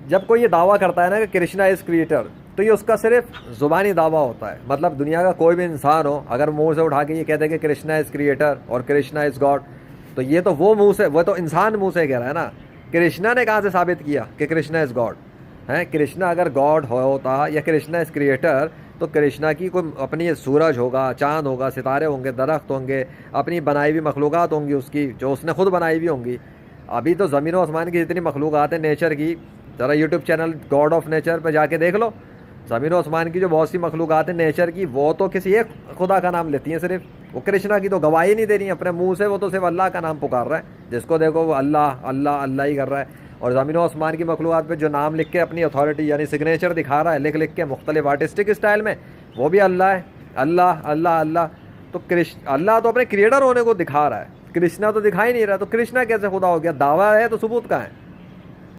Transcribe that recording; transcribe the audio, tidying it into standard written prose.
जब कोई ये दावा करता है ना कि कृष्णा इज़ क्रिएटर, तो ये उसका सिर्फ ज़ुबानी दावा होता है। मतलब दुनिया का कोई भी इंसान हो, अगर मुंह से उठा के ये कहते हैं कि कृष्णा इज़ क्रिएटर और कृष्णा इज़ गॉड, तो ये तो वो मुंह से, वो तो इंसान मुंह से कह रहा है ना। कृष्णा ने कहाँ से साबित किया कि कृष्णा इज़ गॉड है? कृष्णा अगर गॉड होता या कृष्णा इज़ क्रिएटर, तो कृष्णा की कोई अपनी सूरज होगा, चाँद होगा, सितारे होंगे, दरख्त होंगे, अपनी बनाई हुई मखलूक़ात होंगी उसकी, जो उसने खुद बनाई हुई होंगी। अभी तो ज़मीन और आसमान की जितनी मखलूक़ात है नेचर की, ज़रा YouTube channel God of nature पे जाके देख लो। ज़मीन और आसमान की जो बहुत सी मखलूक़ात है नेचर की, वो तो किसी एक खुदा का नाम लेती हैं सिर्फ। वो कृष्णा की तो गवाही नहीं दे रही है अपने मुंह से, वो तो सिर्फ अल्लाह का नाम पुकार रहा है। जिसको देखो वो अल्लाह अल्लाह अल्लाह ही कर रहा है। और ज़मीन और आसमान की मखलूक़ात पे जो नाम लिख के अपनी अथॉरिटी यानी सिग्नेचर दिखा रहा है, लिख लिख के मुख्तलिफ आर्टिस्टिक स्टाइल में, वो भी अल्लाह है। अल्लाह अल्लाह अल्लाह। तो कृष्ण अल्लाह तो अपने क्रिएटर होने को दिखा रहा है, कृष्णा तो दिखा ही नहीं रहा, तो कृष्णा कैसे खुदा हो गया? दावा है तो सबूत कहाँ है?